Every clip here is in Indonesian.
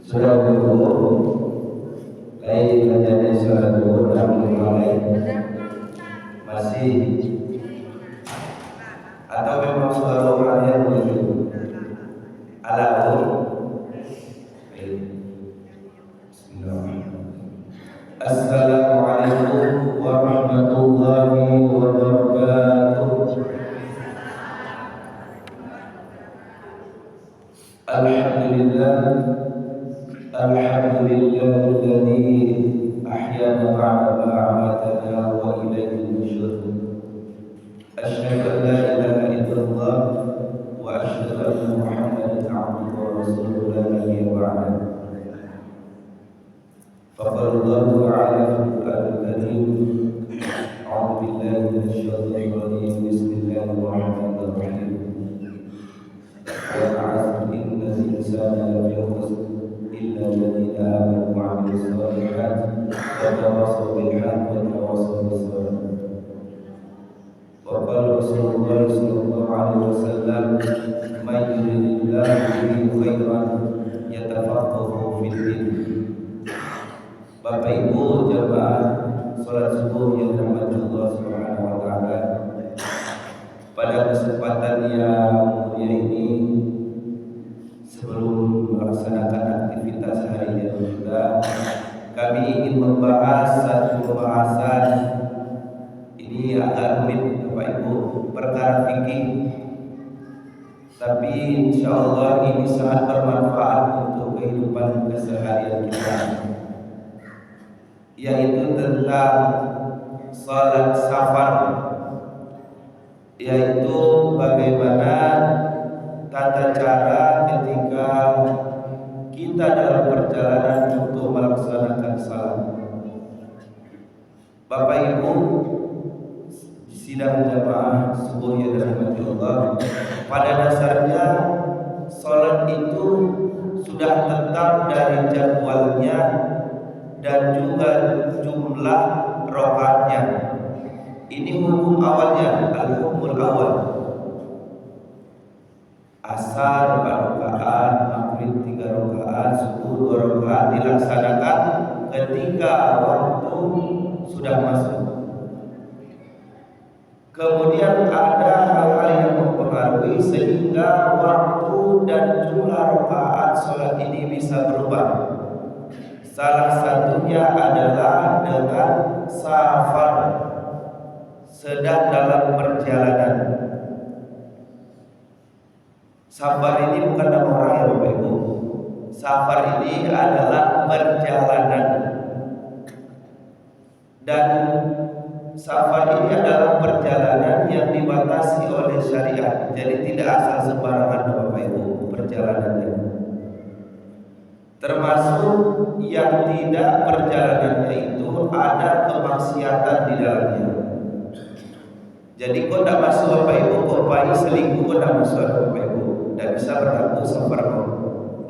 Sudah berumur lain menjadi surat zuhur namun masih atau memang suara orangnya begitu alaun. Assalamualaikum warahmatullahi wabarakatuh. Alhamdulillahilladzi ahyana ba'da ma amatana wa ilaihi nusyur. Asyhadu an la ilaha illallah wa asyhadu anna Muhammadan abduhu wa rasuluhu la nabiyya ba'dahu. Faqala Allahu ta'ala fil Qur'anil Karim, a'udzu billahi minasy syaithanir rajim. Bismillahirrahmanirrahim. وَالْعَصْرِ إِنَّ الْإِنسَانَ لَفِي خُسْرٍ إِلَّا الَّذِينَ آمَنُوا وَعَمِلُوا الصَّالِحَاتِ وَتَوَاصَوْا بِالْحَقِّ وَتَوَاصَوْا بِالصَّبْرِ. وقال رسول الله صلى الله عليه وسلم من يريد الله به خيرا يتفقه في الدين. Bapak Ibu jamaah salat subuh yang dirahmati Allah Subhanahu wa taala. Pada kesempatan yang mulia ini, sebelum melaksanakan aktivitas harian kita, kami ingin membahas satu pembahasan. Ini agak rumit Bapak Ibu, perkara fikih, tapi insya Allah ini sangat bermanfaat untuk kehidupan keseharian kita, yaitu tentang salat safar, yaitu bagaimana tata cara ketika kita dalam perjalanan untuk melaksanakan salat. Bapak Ibu sidang jamaah subuh yang dirahmati Allah, pada dasarnya salat itu sudah tetap dari jadwalnya dan juga jumlah rakaatnya. Ini hukum awalnya, al-hukumul awal. Asar 4 rakaat, maghrib 3 rakaat, subuh 2 rakaat dilaksanakan ketika waktu sudah masuk. Kemudian ada hal-hal yang mempengaruhi sehingga waktu dan jumlah rakaat salat ini bisa berubah. Salah satunya adalah dengan safar, sedang dalam perjalanan. Safar ini bukan nama orang ya Bapak Ibu. Safar ini adalah perjalanan. Dan safar ini adalah perjalanan yang dibatasi oleh syariat. Jadi tidak asal sembarangan Bapak Ibu perjalanannya. Termasuk yang tidak perjalanannya itu ada kemaksiatan di dalamnya. Jadi kok tidak masuk Bapak Ibu, kok bayi selingkuh kok tidak masuk Bapak Ibu, tidak bisa berlaku safar.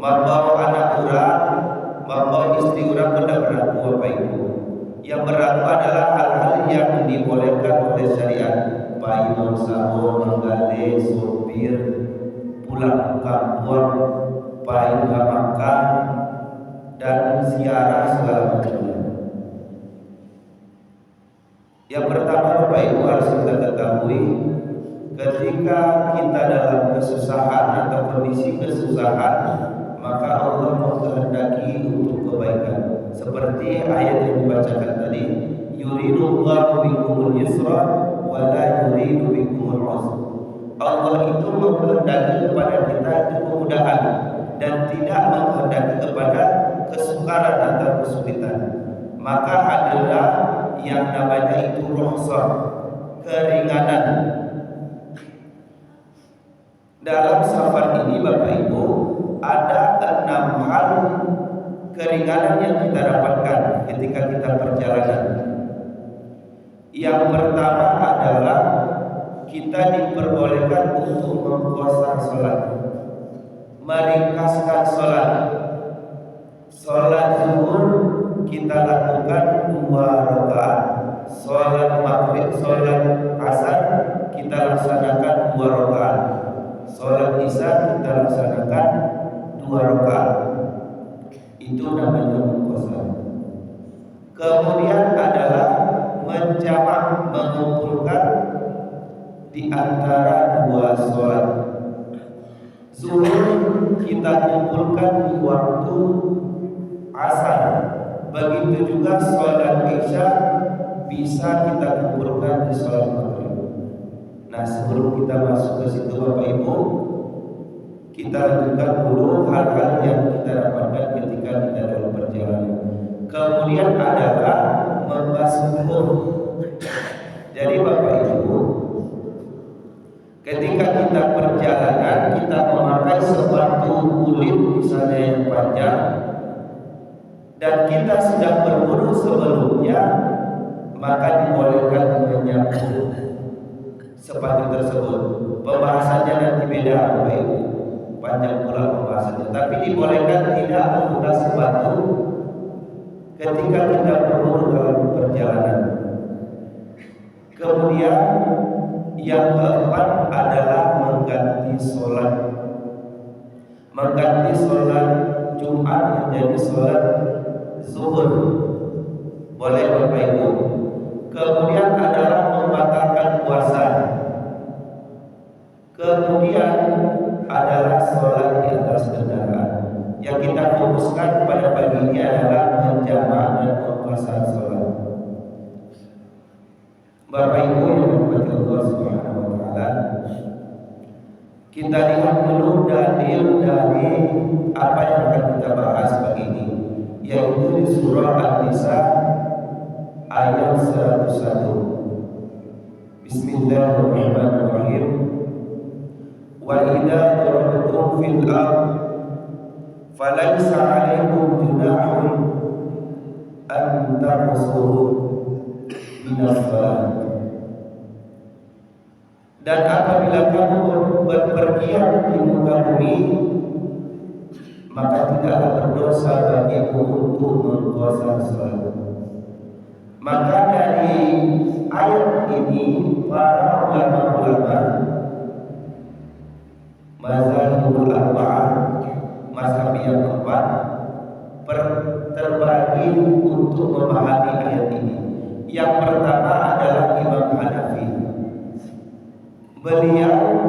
Membawa anak orang, membawa istri orang kok tidak berlaku Bapak Ibu. Yang berlaku adalah hal-hal yang dibolehkan oleh syariat. Bayi mau sahur, menggale, sopir, pulang kampung, bayi nggak makan, dan ziarah segala macamnya. Yang pertama Bapak Ibu harus kita ketahui, ketika kita dalam kesusahan atau kondisi kesusahan, maka Allah menghendaki untuk kebaikan. Seperti ayat yang dibacakan tadi, yuridullahu bikumul yusra wa la yuridu bikumul usra. Allah itu menghendaki kepada kita itu kemudahan dan tidak menghendaki kepada kesukaran atau kesulitan. Maka adalah yang namanya itu rukhsah, keringanan. Dalam safar ini Bapak Ibu ada 6 hal keringanan yang kita dapatkan ketika kita perjalanan. Yang pertama adalah kita diperbolehkan untuk mengqasar salat, meringkaskan salat. Salat zuhur kita lakukan 2 rakaat, salat maghrib, salat asar kita laksanakan 2 rakaat, salat isya kita laksanakan kita kumpulkan di waktu asar. Begitu juga sholat isya bisa kita kumpulkan di sholat maghrib. Nah, sebelum kita masuk ke situ Bapak Ibu, kita lanjutkan dulu hal-hal yang kita dapatkan ketika kita dalam perjalanan. Kemudian adalah membasuh. Jadi Bapak Ibu, ketika kita perjalanan, kita memakai sepatu kulit misalnya yang panjang, dan kita sudah berwudu sebelumnya, maka dibolehkan menyapu sepatu tersebut. Pembahasannya nanti beda Bapak Ibu, panjang pula pembahasannya. Tapi dibolehkan tidak membuka sepatu ketika kita berwudu dalam perjalanan. Kemudian yang keempat adalah mengganti sholat. Mengganti sholat Jumat menjadi sholat zuhur, boleh Bapak Ibu. Kemudian adalah membatalkan puasa. Kemudian adalah sholat di atas kendaraan. Yang kita fokuskan pada pagi ini adalah menjamak dan melaksanakan sholat. Bapak Ibu yang dirahmati Allah Subhanahu wa taala, kita lihat dulu dalil dari apa yang akan kita bahas pagi ini, yaitu di surah An-Nisa ayat 101. Bismillahirrahmanirrahim. Wa idza darabtum fil ardh falaysa 'alaykum junahun an taqsuru minas salat. Dan apabila kamu berpergian di muka bumi, maka tidaklah berdosa bagimu untuk mengqasar salat. Maka dari ayat ini para ulama-ulama mazhabul arba'ah, mazhab yang keempat, terbagi untuk memahami ayat ini. Yang pertama adalah Imam Hanafi. Beliau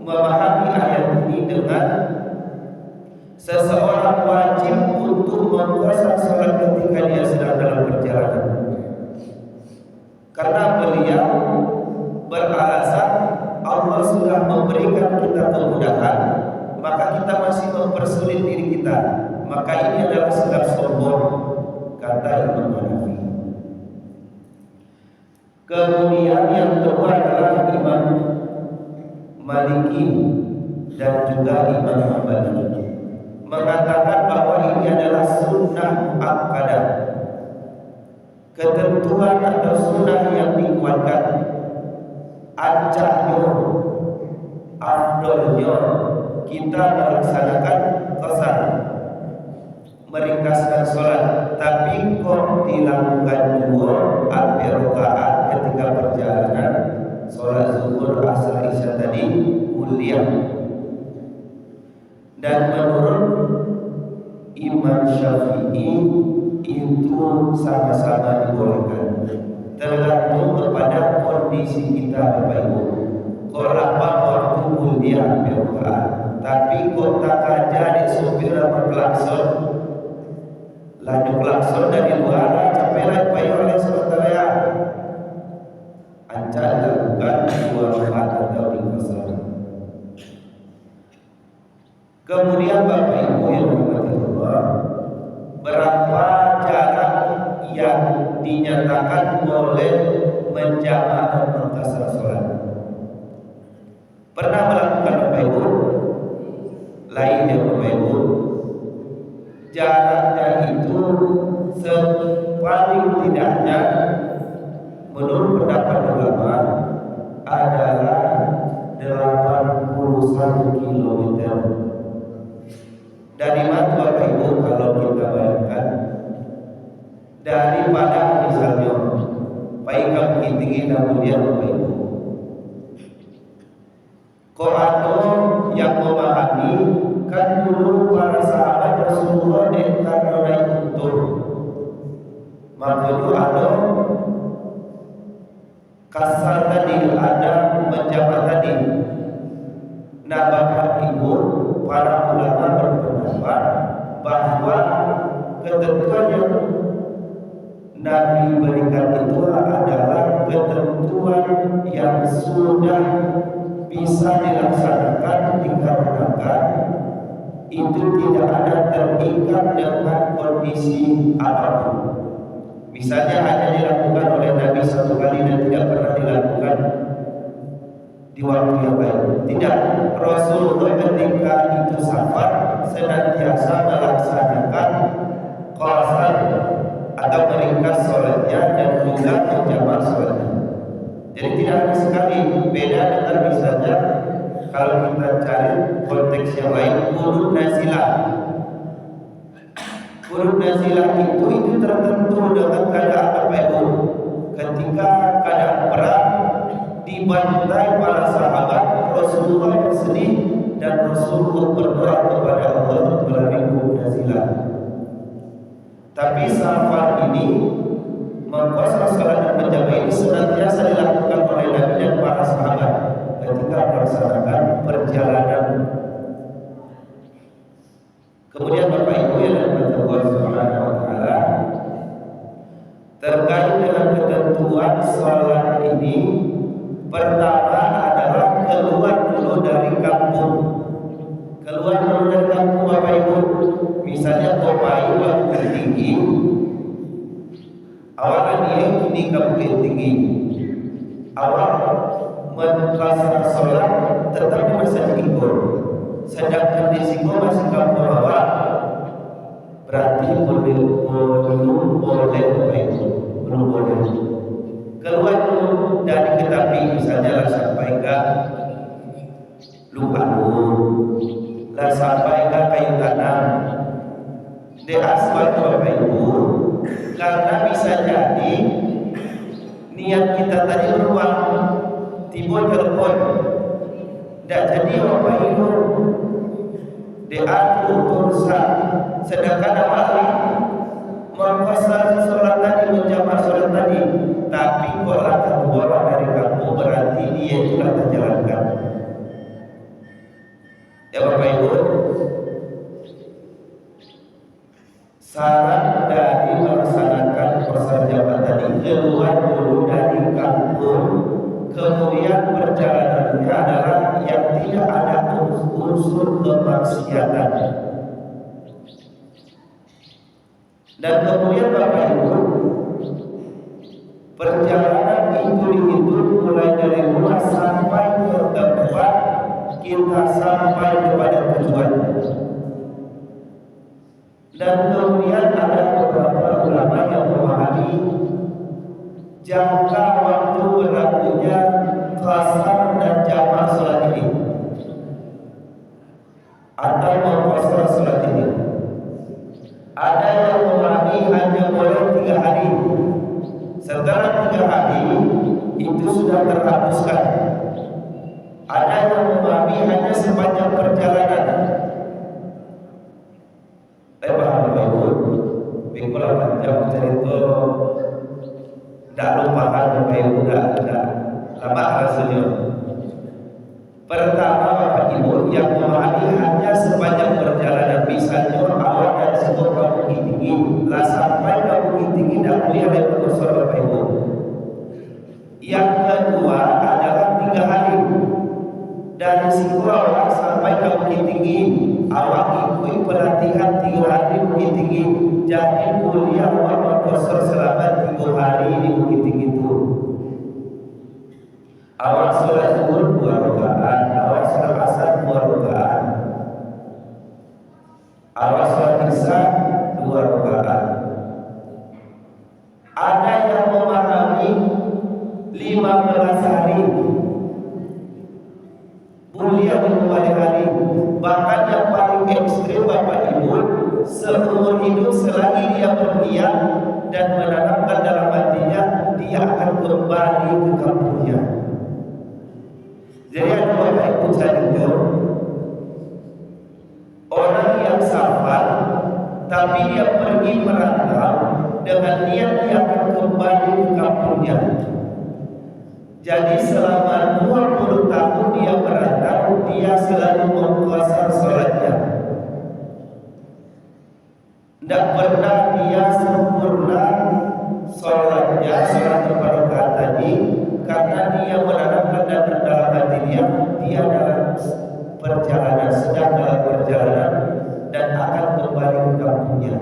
memahami ayat ini dengan seseorang wajib untuk mengqasar salat ketika dia sedang dalam perjalanan. Karena beliau beralasan Allah sudah memberikan kita kemudahan, maka kita masih mempersulit diri kita. Maka ini adalah sikap sombong, kata Imam Hanafi. Kemudian yang kedua adalah Imam Maliki dan juga Imam Hambali, mengatakan bahwa ini adalah sunnah muakkadah, ketentuan atau sunnah yang dikuatkan, ancaknya, afdolnya kita melaksanakan qasar, meringkaskan sholat. Tapi kok dilakukan juga al-rakaat ketika perjalanan sholat zuhur, asar, isya tadi kuliah. Dan menurut Imam Syafi'i itu sama-sama dibolehkan, tergantung kepada kondisi kita Bapak Ibu. Kok lapar waktu kuliah al-rakaat, tapi kok tak aja di supir berklakson, laju klakson dari luar, capek lah payah oleh sementara ancak dilakukan dua rakaat atau diqasar. Kemudian Bapak Ibu yang dirahmati Allah, berapa jarak yang dinyatakan boleh menjamak dan mengqasar salat? Pernah melakukan Bapak Ibu? Lain ya Bapak Ibu. Jaraknya itu paling tidaknya menurut pendapat ulama adalah 81 km. Dari mana Bapak Ibu kalau kita bayangkan? Dari Padang misalnya, Paikam Tinggi dan kemudian Bapak Ibu. Kok ada yang memahami, kan dulu para sahabat Rasulullah dengan naik untur, maka itu ada kasar tadi, ada menjabat tadi. Nah Bapak Ibu, para ulama berpendapat bahwa ketentuan yang Nabi berikan itu adalah ketentuan yang sudah bisa dilaksanakan dikarenakan itu tidak ada terikat dengan kondisi apapun. Misalnya hanya dilakukan oleh Nabi satu kali dan tidak pernah dilakukan di waktu yang lain. Tidak, Rasulullah ketika itu safar senantiasa melaksanakan qasar atau meringkas sholatnya dan juga menjamak sholatnya. Jadi tidak ada sekali beda dengan misalnya kalau kita cari konteks yang lain, qunut nazilah. Qunut nazilah itu tertentu dengan keadaan apa itu? Ketika keadaan perang dibantai para sahabat, Rasulullah bersedih dan Rasulullah berdoa kepada Allah melalui qunut nazilah. Tapi safar ini mengkuasai salat dan menjaga ini senantiasa dilakukan oleh Nabi dan para sahabat ketika melaksanakan perjalanan. Kemudian Bapak Ibu yang dirahmati Allah Subhanahu wa taala, terkait dengan ketentuan salat ini, pertama adalah keluar dulu dari kampung. Keluar dulu dari kampung Bapak Ibu. Misalnya Topai Bukit Tinggi, awalnya dia kini ke Bukit Tinggi. Awal melaksanakan sholat tetapi masih Singgo, sedangkan di Singgo masih kampung awal, berarti belum boleh keluar dulu dari Ketapi, misalnya lah sampai ke Lukanur, lah sampai ke Kayu Tanam di asfal Bapak Ibu, karena bisa jadi niat kita tadi berubah, timbul telepon, tidak jadi Bapak Ibu diatur urusan, sedangkan awalnya mengkuasai sholat tadi, menjamak sholat tadi, tapi kalau keluar dari kampung berarti dia telah terjalankan. Ya Bapak Ibu, syarat dari melaksanakan perjalanan tadi keluar dulu dari kampung, kemudian perjalanannya adalah yang tidak ada unsur kemaksiatan. Dan kemudian Bapak Ibu, perjalanan itu dihitung mulai dari rumah sampai ke tempat kita sampai kepada tujuan. Dan kemudian ada beberapa ulama yang memahami jangka waktu berlakunya qasar dan jamak sholat ini atau mengqasar sholat ini. Ada yang memahami hanya boleh 3 hari. Setelah 3 hari itu sudah terhapuskan. Ada yang memahami hanya sepanjang perjalanan. Paham Bapak Ibu, bikulah panjang cerita tidak lupakan Bapak Ibu, tidak lama rasanya. Pertama Bapak Ibu, yang memahami hanya sepanjang perjalanan, misalnya awal dari sebuah Bukit Tinggi lah sampai ke Bukit Tinggi tidak boleh ada kursor Bapak Ibu. Yang kedua adalah 3 hari dari Singkawang sampai ke Bukit Tinggi. Awak ikut pelatihan 3 hari Bukit Tinggi, jadi kuliah awak berkosor selama 3 hari di Bukit Tinggi itu. Awak sholat zuhur 2 rakaat, awak sholat asar 2 rakaat, awak sholat isya 2 rakaat. Ada yang memahami 15 hari kuliah di hari, bahkan yang paling ekstrim Bapak Ibu, seumur hidup selagi dia berniat dan menanamkan dalam hatinya dia akan kembali ke kampungnya. Jadi ada Bapak Ibu itu orang yang safar tapi dia pergi merantau dengan niat dia akan kembali ke kampungnya. Jadi selama 20 tahun dia merantau, dia selalu mengqasar sholatnya pernah dia sempurna sholatnya, sholat berbarokah tadi, karena dia menanamkan dalam hatinya dia dalam perjalanan, sedang dalam perjalanan dan akan kembali ke kampungnya.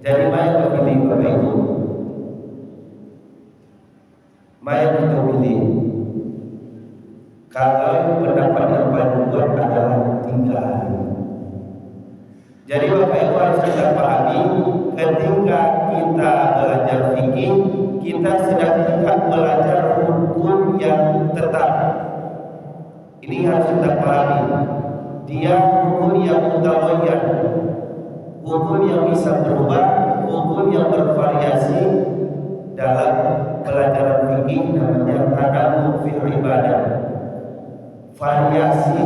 Jadi mana yang pilih Bapak Ibu? Mana yang kita pilih? Kalau pendapat yang paling kuat adalah 3 hari. Jadi Bapak Ibu harus kita pahami, ketika kita belajar fikih, kita sedang tidak belajar hukum yang tetap. Ini harus kita pahami. Dia hukum yang mutaghayyir, hukum yang bisa berubah, hukum yang bervariasi. Dalam pelajaran fikih namanya tanamu fil ibadah, variasi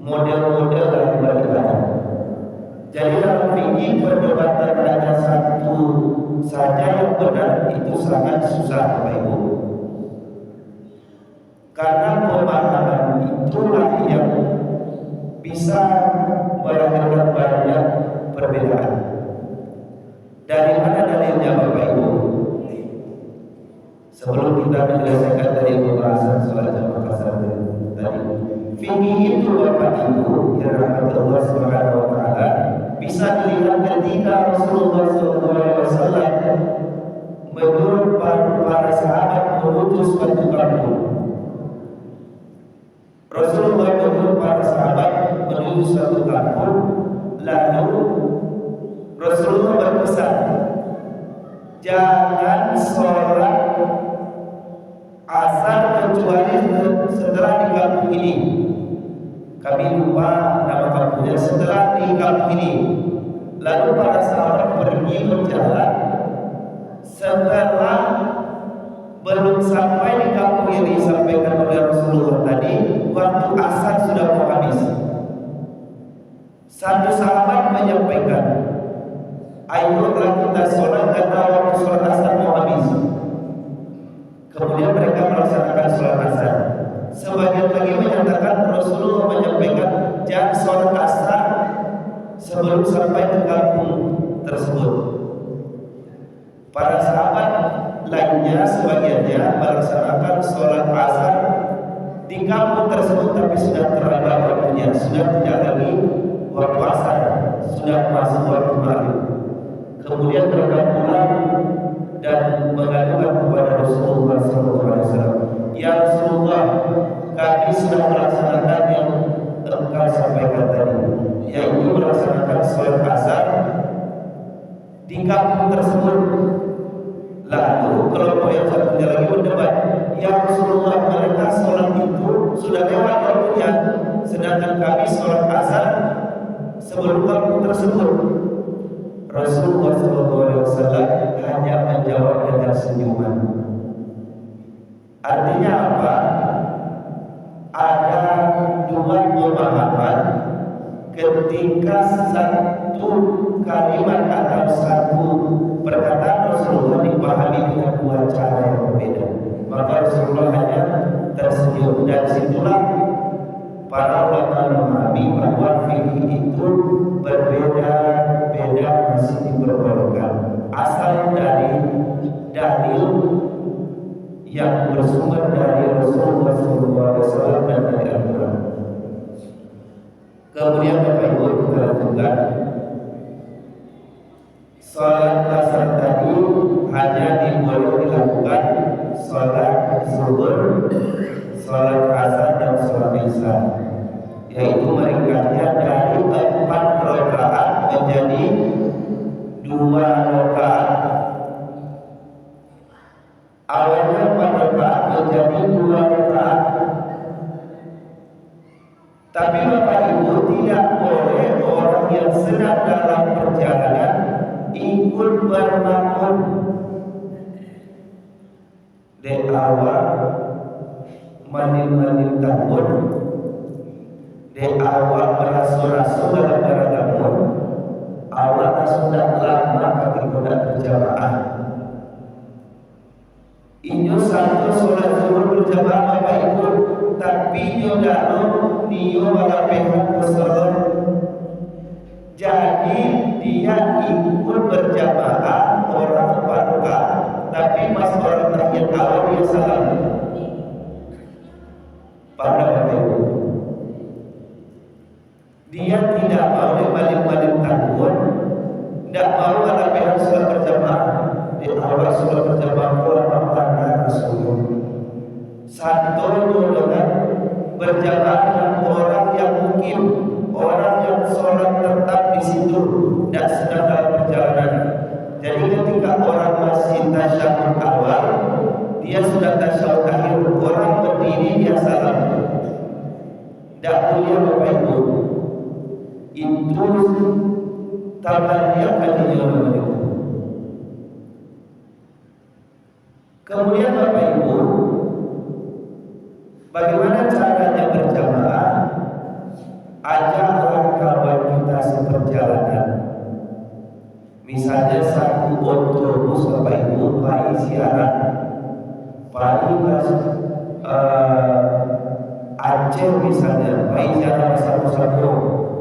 model-model dalam beribadah. Jadi dalam fikih perdebatan hanya satu saja yang benar itu sangat susah Bapak Ibu. Karena pemahaman itulah yang bisa melahirkan banyak perbedaan. Dari mana dalilnya Bapak Ibu? Sebelum kita menyelesaikan dari pembahasan sholat jamaah asar tadi, fikih itu Bapak Ibu yang rahmat Allah Subhanahu wa taala bisa dilihat ketika Rasulullah SAW menyuruh para sahabat menuju suatu kampung. Rasulullah menyuruh para sahabat menuju suatu kampung, lalu Rasulullah berpesan, jangan sholat asar kecuali setelah di kampung ini. Kami lupa nama kampungnya. Setelah di kampung ini, lalu para sahabat pergi berjalan. Setelah belum sampai di kampung yang disampaikan oleh Rasulullah tadi, waktu asar sudah mau habis. Satu sahabat menyampaikan, ayolah kita sholat karena waktu sholat asar mau habis. Kemudian mereka melaksanakan sholat asar. Sebagian lagi menyatakan Rasulullah menyampaikan jangan sholat asar sebelum sampai ke kampung tersebut. Para sahabat lainnya sebagiannya melaksanakan sholat asar di kampung tersebut, tapi sudah terlambat waktunya, sudah tidak lagi waktu asar, sudah masuk waktu maghrib. Kemudian mereka pulang dan mengadukan kepada Rasulullah SAW, ya Rasulullah, kami sudah melaksanakan yang engkau sampaikan tadi, yaitu melaksanakan sholat asar di kampung tersebut. Lalu kelompok yang satunya lagi berdebat, ya Rasulullah, mereka sholat itu sudah lewat waktunya, sedangkan kami sholat asar sebelum kampung tersebut. Rasulullah SAW hanya menjawab dengan senyuman. Artinya apa? Ada 2 pemahaman ketika satu kalimat atau satu perkataan Rasulullah dipahami dengan 2 cara yang berbeda. Maka Rasulullah hanya tersenyum, dan situlah para ulama memahami bahwa fikih itu berbeda-beda, masih diperbolehkan asal dari dalil yang bersumber dari Rasulullah SAW dan dari Al-Quran. Kemudian Bapak Ibu kita lanjutkan. Sholat asar tadi hanya diboleh dilakukan sholat zuhur, sholat asar dan sholat isya, yaitu meringkasnya dari 4 rakaat menjadi 2 rakaat. Awalnya 4 rakaat menjadi 2 rakaat. Tapi Bapak Ibu tidak boleh orang yang sedang dalam perjalanan ikut bermakmum. Di awal manin-manin tahun, di awal berasul-rasul dalam beragama, awal sudah lama kaki kuda berjamaah. Inyo satu sholat zuhur berjamaah Bapak Ibu, tapi nyo dalam niyo balapehan kesel. Jadi dia dia tidak mau balik-balik tahun, tidak mau melakukan sholat berjamaah. Di awal sholat berjamaah Muhammad Rasulullah. Satu dengan berjamaah dengan orang yang mungkin orang yang sholat tetap di situ dan sedang dalam perjalanan. Jadi ketika orang masih tasyahud awal, dia sudah tasyahud akhir, orang berdiri dia salam. Tidak mulia Bapak Ibu, itu tamannya kalinya Bapak Ibu. Kemudian Bapak Ibu, bagaimana caranya berjamaah? Ajaklah kawan kita seperjalanan. Misalnya satu otobus Bapak Ibu, pai siaran, pai Aceh misalnya, pai siaran satu-satu,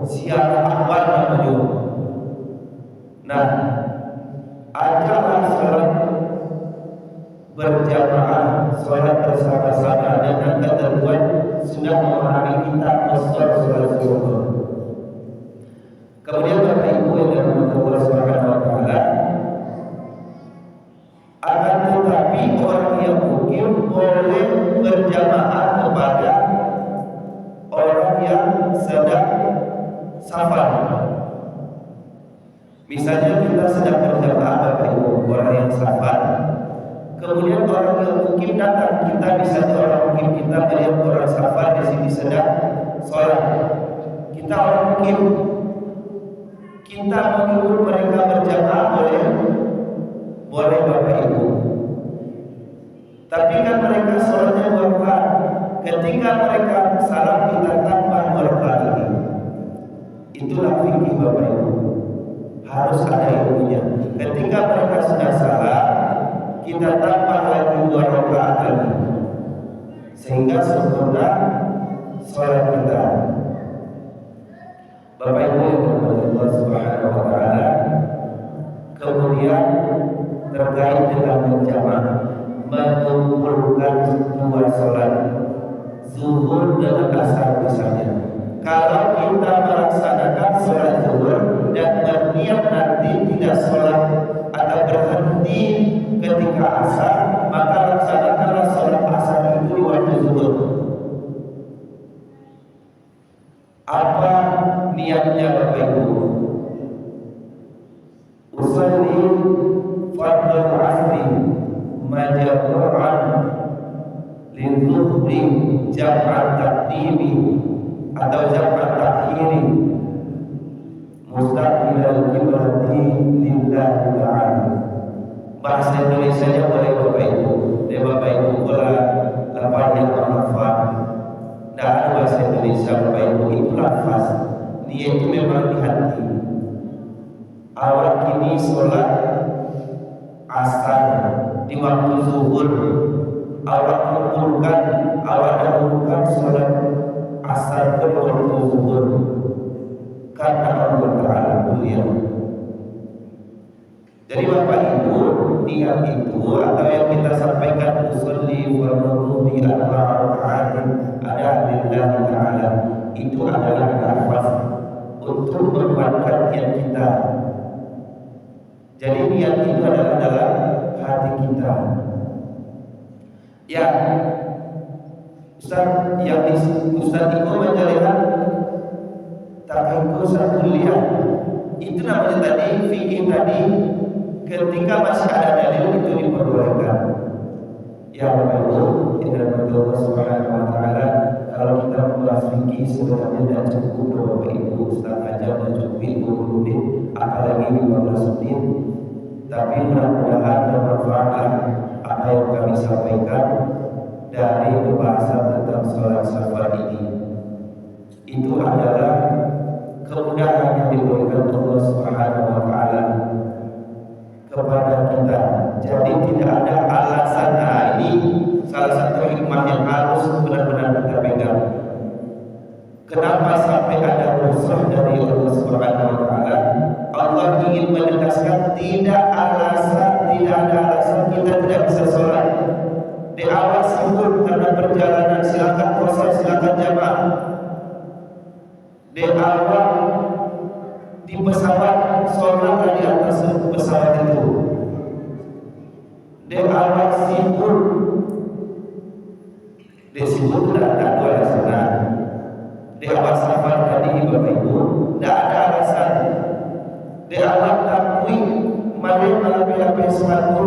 siaran awal namanya. Nah, ajaklah sholat berjamaah, sholat bersama-sama dengan ketentuan sudah memahami kita sholat zuhur. Kemudian Bapak Ibu yang dirahmati Allah Subhanahu wa taala, akan tetapi orang yang mungkin boleh berjamaah kepada orang yang sedang safar. Misalnya kita sedang berjamaah Bapak Ibu, orang yang safar, kemudian orang yang mungkin datang, kita bisa orang mungkin kita melihat orang safar di sini sedang sholat. Kita orang mungkin kita mengikut mereka berjamaah boleh Bapak Ibu. Tapi kan mereka sholatnya 2 rakaat. Ketika mereka salam kita tambah 2 rakaat lagi. Itulah fikih Bapak Ibu. Harus ada ilmunya. Ketika mereka sudah salam, kita tambah lagi 2 rakaat lagi, sehingga sempurna sholat kita. Bapak Ibu yang dirahmati Allah Subhanahu wa taala, kemudian terkait dengan berjamaah, mengumpulkan 2 sholat zuhur dengan asar misalnya. Kalau kita melaksanakan sholat zuhur dan berniat nanti tidak sholat atau berhenti ketika asar, maka laksanakanlah sholat asar itu di waktu zuhur. Apa niatnya Bapak Ibu? Usalli fardhu asri majmu'an lidzuhri jam'an taqdimi atau jam'an takhiri mustaqbilal qiblati lillahi ta'ala. Bahasa Indonesia-nya boleh Bapak Ibu. Dia Bapak Ibu bola lafaz yang bermanfaat. Tidak ada bahasa Indonesia Bapak Ibu, itu lafaz. Dia itu memang di hati. Awak ini sholat asar di waktu zuhur, awak dahulukan sholat asar di waktu zuhur karena Allah Ta'ala mulia. Jadi Bapak Ibu, niat itu atau yang kita sampaikan usolli wa nuruhi arba'atin ada lillahi ta'ala, itu adalah nafas untuk menguatkan niat kita. Jadi niat itu adalah dalam hati kita. Ya, Ustaz Iko menjelaskan takaiku satu lihat. Itu namanya tadi fikih tadi. Ketika masih ada dalil itu diperbolehkan. Ya Bapak Ibu, inna Allah Subhanahu wa taala, kalau kita membahas fikih sebenarnya tidak cukup Bapak Ibu, Ustaz aja mencukupi 20 menit, apalagi 15 menit. Tapi mudah-mudahan bermanfaat apa yang kami sampaikan dari pembahasan tentang sholat safar ini. Itu adalah kemudahan yang diberikan Allah Subhanahu wa taala kepada kita. Jadi tidak ada alasan. Nah, ini salah satu hikmah yang harus benar-benar kita pegang. Kenapa sampai ada rusuh dari Allah Subhanahu wa taala? Allah ingin menegaskan tidak ada alasan kita tidak bisa sholat. Di awal zuhur karena perjalanan silakan puasa, silakan jamaah. di awal di pesawat sholat di atas pesawat itu, di awal sibuk, di sibuk tidak ada alasan, di awal safar tadi Bapak Ibu tidak ada alasan, di awal takwi mari melakukan sesuatu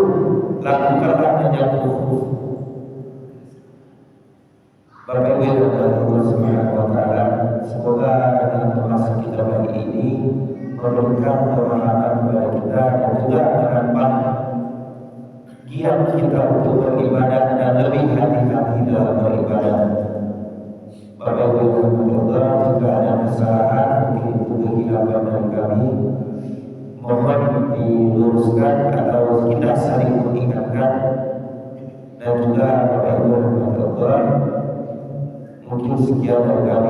lakukanlah menjauh. Bapak Ibu yang dirahmati Allah Subhanahu wa taala, semoga dengan pembahasan kita pagi ini memberikan pemahaman kepada kita dan juga menambah giat kita untuk beribadah dan lebih hati-hati dalam beribadah. Bapak Ibu yang dirahmati Allah, jika ada kesalahan mungkin itu kehilangan dari kami, mohon diluruskan atau kita saling mengingatkan. Dan juga Bapak Ibu yang dirahmati Allah, mungkin sekian dari kami.